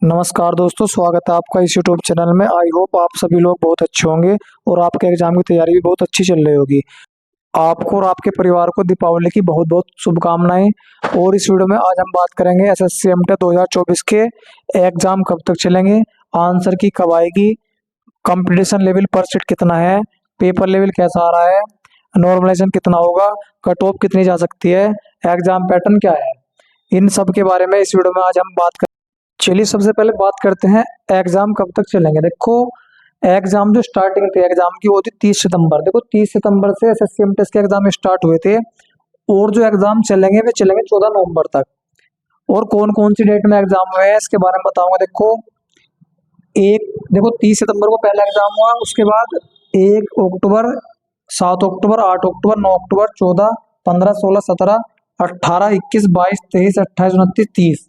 नमस्कार दोस्तों, स्वागत है आपका इस यूट्यूब चैनल में। आई होप आप सभी लोग बहुत अच्छे होंगे और आपके एग्जाम की तैयारी भी बहुत अच्छी चल रही होगी। आपको और आपके परिवार को दीपावली की बहुत बहुत शुभकामनाएं। और इस वीडियो में आज हम बात करेंगे एसएससी एमटेक 2024 के एग्जाम कब तक चलेंगे, आंसर की कब आएगी, कंपटीशन लेवल पर सीट कितना है, पेपर लेवल कैसा आ रहा है, नॉर्मलाइजेशन कितना होगा, कट ऑफ कितनी जा सकती है, एग्जाम पैटर्न क्या है, इन सब के बारे में इस वीडियो में आज हम बात करें। चलिए सबसे पहले बात करते हैं एग्जाम कब तक चलेंगे। देखो, एग्जाम जो स्टार्टिंग थी एग्जाम की वो थी 30 सितंबर। देखो 30 सितंबर से एसएससी एमटेक के एग्जाम स्टार्ट हुए थे और जो एग्जाम चलेंगे वे चलेंगे 14 नवंबर तक। और कौन कौन सी डेट में एग्जाम हुए हैं इसके बारे में बताऊंगा। देखो 30 सितंबर को पहला एग्जाम हुआ, उसके बाद 1 अक्टूबर, 7 अक्टूबर, 8 अक्टूबर, 9 अक्टूबर, 14, 15, 16, 17, 18, 21, 22, 23, 28, 29, 30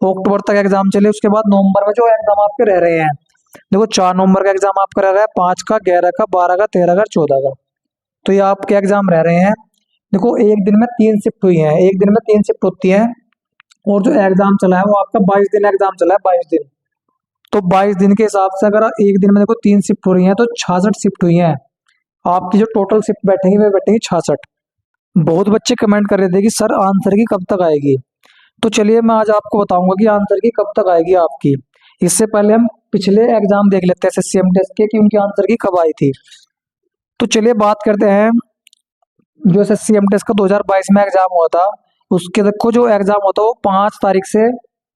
अक्टूबर तक एग्जाम चले। उसके बाद नवंबर में जो एग्जाम आपके रह रहे हैं, देखो 4 नवंबर का एग्जाम आपका रह रहा है, 5 का, 11 का, 12 का, 13 का, 14 का। तो ये आपके एग्जाम रह रहे हैं। देखो एक दिन में 3 शिफ्ट हुई है, एक दिन में 3 शिफ्ट होती है। और जो एग्जाम चला है वो आपका 22 दिन एग्जाम चला है, 22 दिन। तो 22 दिन के हिसाब से अगर एक दिन में देखो 3 शिफ्ट हो रही है तो 66 शिफ्ट हुई है। आपकी जो टोटल शिफ्ट बैठेंगी वे बैठेंगी 66। बहुत बच्चे कमेंट कर रहे थे कि सर आंसर की कब तक आएगी। तो चलिए मैं आज आपको बताऊंगा कि आंसर की कब तक आएगी आपकी। इससे पहले हम पिछले एग्जाम देख लेते हैं एसएससी एमटेक के कि उनकी आंसर की कब आई थी। तो चलिए बात करते हैं जो एसएससी एमटेक का 2022 में एग्जाम हुआ था। उसके देखो जो एग्जाम होता है वो 5 तारीख से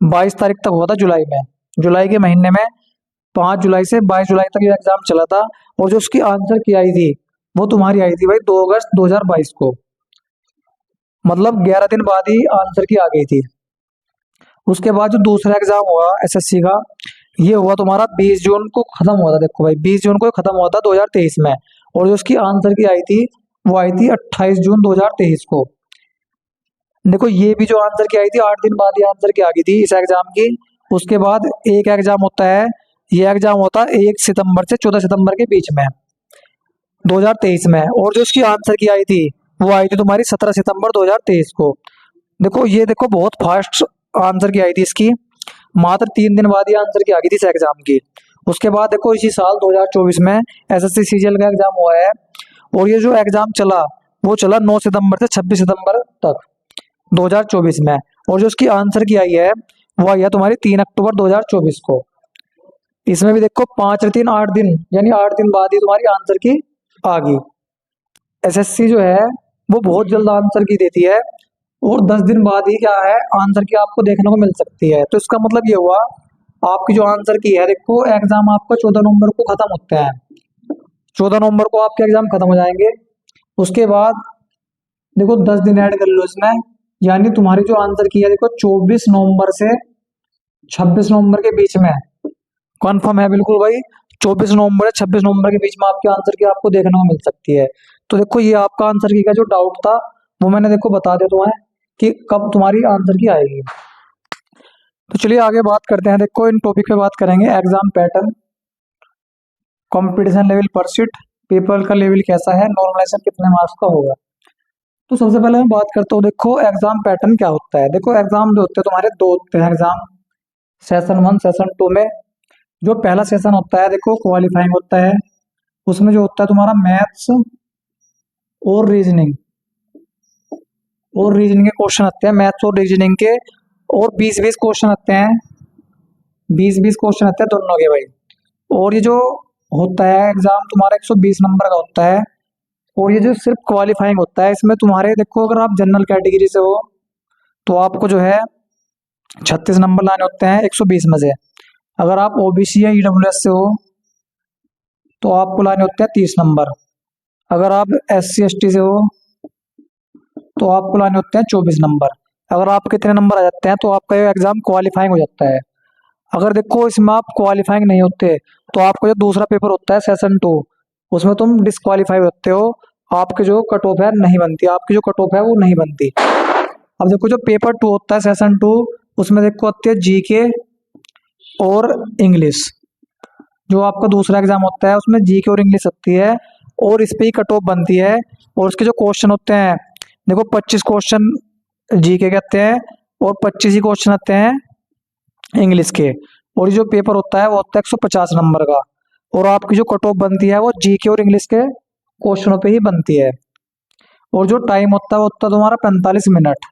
22 तारीख तक हुआ था, जुलाई में, जुलाई के महीने में 5 जुलाई से 22 जुलाई तक ये एग्जाम चला था। और जो उसकी आंसर की आई थी वो तुम्हारी आई थी भाई 2 अगस्त 2022 को, मतलब 11 दिन बाद ही आंसर की आ गई थी। उसके बाद जो दूसरा एग्जाम हुआ एसएससी का, ये हुआ तुम्हारा 20 जून को खत्म हुआ था। देखो भाई 20 जून को खत्म हुआ था 2023 में। और जो उसकी आंसर की आई थी वो आई थी 28 जून 2023 को। देखो ये भी जो आंसर की आई थी 8 दिन बाद ही आंसर की आ गई थी इस एग्जाम की। उसके बाद एक एग्जाम होता है, ये एग्जाम होता है 1 सितंबर से 14 सितंबर के बीच में 2023 में। और जो उसकी आंसर की आई थी वो आई थी तुम्हारी 17 सितंबर 2023 को। देखो ये देखो बहुत फास्ट आंसर की आई थी इसकी, मात्र 3 दिन बाद ही आंसर की आ गई थी इस एग्जाम की। उसके बाद देखो इसी साल 2024 में एसएससी सीजीएल का एग्जाम हुआ है। और ये जो एग्जाम चला वो चला 9 सितंबर से 26 सितंबर तक 2024 में। और जो उसकी आंसर की आई है वो आई है तुम्हारी 3 अक्टूबर 2024 को। इसमें भी देखो 5 3 8 दिन, यानी 8 दिन बाद ही तुम्हारी आंसर की आ गई। एसएससी जो है वो बहुत जल्द आंसर की देती है और 10 दिन बाद ही क्या है आंसर की आपको देखने को मिल सकती है। तो इसका मतलब ये हुआ आपकी जो आंसर की है, देखो एग्जाम आपका 14 नवंबर को खत्म होते हैं, 14 नवंबर को आपके एग्जाम खत्म हो जाएंगे। उसके बाद देखो 10 दिन ऐड कर लो इसमें, यानी तुम्हारी जो आंसर की है देखो 24 नवंबर से 26 नवंबर के बीच में, कन्फर्म है बिल्कुल भाई, 24 नवंबर से 26 नवंबर के बीच में आपके आंसर की आपको देखने को मिल सकती है। तो देखो ये आपका आंसर की का जो डाउट था वो मैंने देखो बता दिया तुम्हें कि कब तुम्हारी आंसर की आएगी। तो चलिए आगे बात करते हैं। देखो इन टॉपिक पे बात करेंगे, एग्जाम पैटर्न, कंपटीशन लेवल पर सीट, पेपर का लेवल कैसा है, नॉर्मलाइजेशन कितने मार्क्स का होगा। तो सबसे पहले मैं बात करता हूँ, देखो एग्जाम पैटर्न क्या होता है। देखो एग्जाम जो होते हैं तुम्हारे दो होते हैं एग्जाम, सेशन 1 सेशन 2 में। जो पहला सेशन होता है देखो क्वालिफाइंग होता है, उसमें जो होता है तुम्हारा मैथ्स और रीजनिंग, और रीजनिंग के क्वेश्चन आते हैं, मैथ्स और रीजनिंग के, और 20-20 क्वेश्चन आते हैं, 20-20 क्वेश्चन आते हैं दोनों के भाई। और ये जो होता है एग्जाम तुम्हारा 120 नंबर का होता है। और ये जो सिर्फ क्वालिफाइंग होता है इसमें तुम्हारे देखो अगर आप जनरल कैटेगरी से हो तो आपको जो है 36 नंबर लाने होते हैं 120 में से। अगर आप ओबीसी या ईडब्ल्यूएस से हो तो आपको लाने होते हैं 30 नंबर। अगर आप SC ST से हो तो आपको लाने होते हैं 24 नंबर। अगर आप कितने नंबर आ जाते हैं तो आपका ये एग्जाम क्वालिफाइंग हो जाता है। अगर देखो इसमें आप क्वालिफाइंग नहीं होते तो आपका जो दूसरा पेपर होता है सेशन 2, उसमें तुम डिस्क्वालीफाई होते हो, आपके जो कट ऑफ है नहीं बनती, आपकी जो कट ऑफ है वो नहीं बनती। अब देखो जो पेपर 2 होता है सेशन 2, उसमें देखो आती है जीके और इंग्लिश। जो आपका दूसरा एग्जाम होता है उसमें जीके और इंग्लिश आती है और इस पे ही कट ऑफ बनती है। और उसके जो क्वेश्चन होते हैं देखो 25 क्वेश्चन जीके के आते हैं और 25 ही क्वेश्चन आते हैं इंग्लिश के। और ये जो पेपर होता है वो होता है 150 नंबर का। और आपकी जो कट ऑफ बनती है वो जीके और इंग्लिश के क्वेश्चनों पे ही बनती है। और जो टाइम होता है वो होता है तुम्हारा 45 मिनट।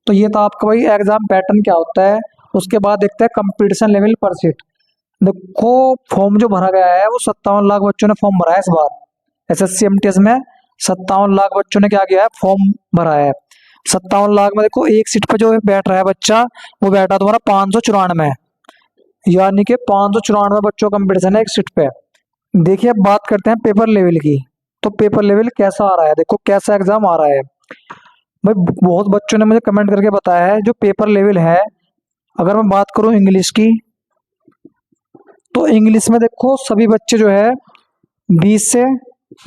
तो ये था आपका भाई एग्जाम पैटर्न क्या होता है। उसके बाद देखते हैं कंपटीशन लेवल पर सीट। देखो फॉर्म जो भरा गया है वो 57 लाख बच्चों ने फॉर्म भरा है इस बार। एसएससी एमटीएस में 57 लाख बच्चों ने क्या किया है, फॉर्म भरा है। 57 लाख में देखो एक सीट पे जो बैठ रहा है बच्चा, वो बैठा तुम्हारा 594, यानी कि 594 बच्चों का कंपटीशन है एक सीट पे। देखिए अब बात करते हैं पेपर लेवल की। तो पेपर लेवल कैसा आ रहा है, देखो कैसा एग्जाम आ रहा है भाई। बहुत बच्चों ने मुझे कमेंट करके बताया है जो पेपर लेवल है। अगर मैं बात करूं इंग्लिश की, तो इंग्लिश में देखो सभी बच्चे जो है 20 से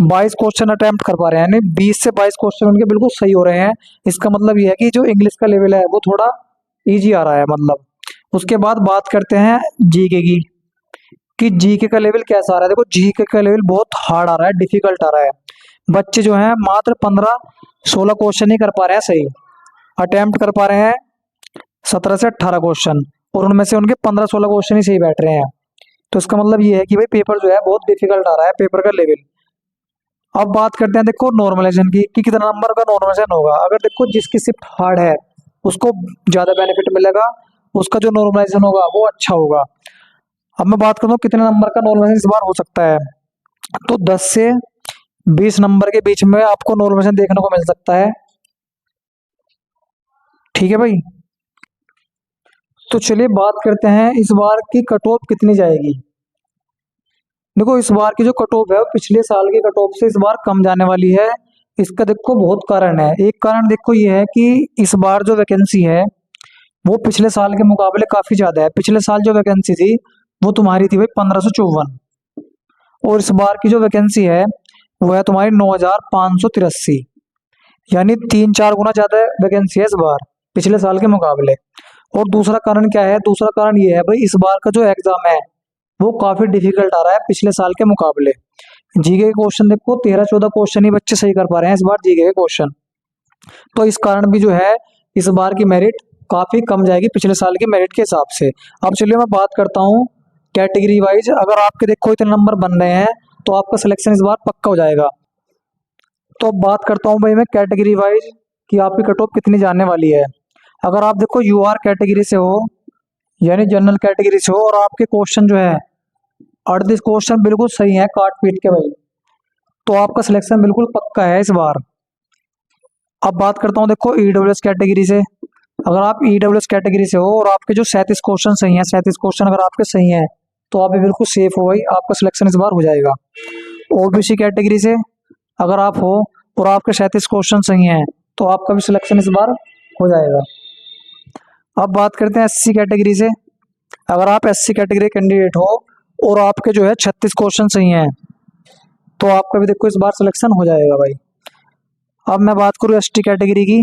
22 क्वेश्चन अटेम्प्ट कर पा रहे हैं, यानी 20 से 22 क्वेश्चन उनके बिल्कुल सही हो रहे हैं। इसका मतलब ये है कि जो इंग्लिश का लेवल है वो थोड़ा इजी आ रहा है मतलब। उसके बाद बात करते हैं जीके की, कि जीके का लेवल कैसा आ रहा है। देखो जीके का लेवल बहुत हार्ड आ रहा है, डिफिकल्ट आ रहा है। बच्चे जो हैं मात्र 15-16 क्वेश्चन ही कर पा रहे हैं सही, अटेम्प्ट कर पा रहे हैं 17 से 18 क्वेश्चन, और उनमें से उनके 15-16 क्वेश्चन ही सही बैठ रहे हैं। तो इसका मतलब ये है कि भाई पेपर जो है बहुत डिफिकल्ट आ रहा है पेपर का लेवल। अब बात करते हैं देखो नॉर्मलाइजेशन की, कि कितना नंबर का नॉर्मलाइजेशन होगा। अगर देखो जिसकी शिफ्ट हार्ड है उसको ज्यादा बेनिफिट मिलेगा, उसका जो नॉर्मलाइजेशन होगा वो अच्छा होगा। अब मैं बात करता हूँ कितने नंबर का नॉर्मलाइजेशन इस बार हो सकता है। तो 10 से 20 नंबर के बीच में आपको नॉर्मलाइजेशन देखने को मिल सकता है। ठीक है भाई, तो चलिए बात करते हैं इस बार की कट ऑफ कितनी जाएगी। देखो इस बार की जो कट ऑफ है वो पिछले साल की कट ऑफ से इस बार कम जाने वाली है। इसका देखो बहुत कारण है। एक कारण देखो ये है कि इस बार जो वैकेंसी है वो पिछले साल के मुकाबले काफी ज्यादा है। पिछले साल जो वैकेंसी थी वो तुम्हारी थी भाई 1554, और इस बार की जो वैकेंसी है वो है तुम्हारी 9583, यानी 3-4 गुना ज्यादा वैकेंसी है इस बार पिछले साल के मुकाबले। और दूसरा कारण क्या है, दूसरा कारण ये है भाई इस बार का जो एग्जाम है वो काफी डिफिकल्ट आ रहा है पिछले साल के मुकाबले। जीके के क्वेश्चन देखो 13-14 क्वेश्चन ही बच्चे सही कर पा रहे हैं इस बार जीके के क्वेश्चन। तो इस कारण भी जो है इस बार की मेरिट काफी कम जाएगी पिछले साल की मेरिट के हिसाब से। अब चलिए मैं बात करता हूँ कैटेगरी वाइज। अगर आपके देखो इतने नंबर बन रहे हैं तो आपका सिलेक्शन इस बार पक्का हो जाएगा। तो अब बात करता हूँ भाई मैं कैटेगरी वाइज कि आपकी कट ऑफ कितनी जाने वाली है। अगर आप देखो यूआर कैटेगरी से हो, यानी जनरल कैटेगरी से हो, और आपके क्वेश्चन जो है 38 क्वेश्चन बिल्कुल सही है काट पीट के भाई, तो आपका सिलेक्शन बिल्कुल पक्का है इस बार। अब बात करता हूँ देखो ईडब्ल्यूएस कैटेगरी से। अगर आप ईडब्ल्यूएस कैटेगरी से हो और आपके जो 37 क्वेश्चन सही हैं, 37 क्वेश्चन अगर आपके सही हैं तो आप भी बिल्कुल सेफ हो भाई, आपका सिलेक्शन इस बार हो जाएगा। ओबीसी कैटेगरी से अगर आप हो और आपके 37 क्वेश्चन सही हैं तो आपका भी सिलेक्शन इस बार हो जाएगा। अब बात करते हैं एससी कैटेगरी से। अगर आप एससी कैटेगरी कैंडिडेट हो और आपके जो है 36 क्वेश्चन सही हैं तो आपका भी देखो इस बार सिलेक्शन हो जाएगा भाई। अब मैं बात करूँ एसटी कैटेगरी की।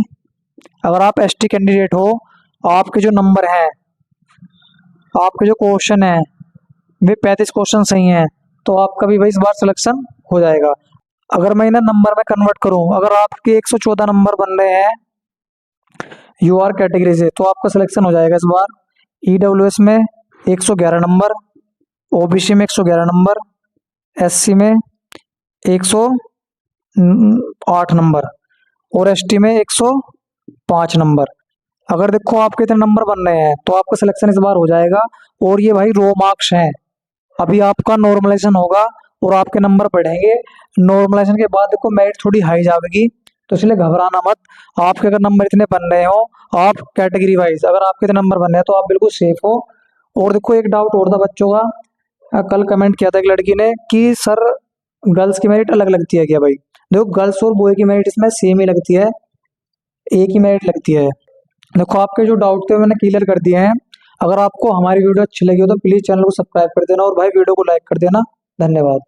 अगर आप एसटी कैंडिडेट हो, आपके जो नंबर हैं, आपके जो क्वेश्चन हैं वे 35 क्वेश्चन सही हैं तो आपका भी भाई इस बार सिलेक्शन हो जाएगा। अगर मैं इन्हें नंबर में कन्वर्ट करूं, अगर आपके 114 नंबर बन रहे हैं यूआर कैटेगरी से तो आपका सिलेक्शन हो जाएगा इस बार। ईडब्ल्यूएस में 111 नंबर, ओबीसी में 111 नंबर, एससी में 108 नंबर और एसटी में 105 नंबर। अगर देखो आपके इतने नंबर बन रहे हैं तो आपका सिलेक्शन इस बार हो जाएगा। और ये भाई रो मार्क्स हैं, अभी आपका नॉर्मलाइजेशन होगा और आपके नंबर बढ़ेंगे। नॉर्मलाइजेशन के बाद देखो मेरिट थोड़ी हाई जाएगी, तो इसलिए घबराना मत। आपके अगर नंबर इतने बन रहे हो, आप कैटेगरी वाइज अगर आपके इतने नंबर बन रहे हैं तो आप बिल्कुल सेफ हो। और देखो एक डाउट और था बच्चों का, कल कमेंट किया था एक लड़की ने कि सर गर्ल्स की मेरिट अलग लगती है क्या। भाई देखो गर्ल्स और बॉय की मेरिट इसमें सेम ही लगती है, एक ही मेरिट लगती है। देखो आपके जो डाउट थे मैंने क्लियर कर दिए हैं। अगर आपको हमारी वीडियो अच्छी लगी हो तो प्लीज चैनल को सब्सक्राइब कर देना और भाई वीडियो को लाइक कर देना। धन्यवाद।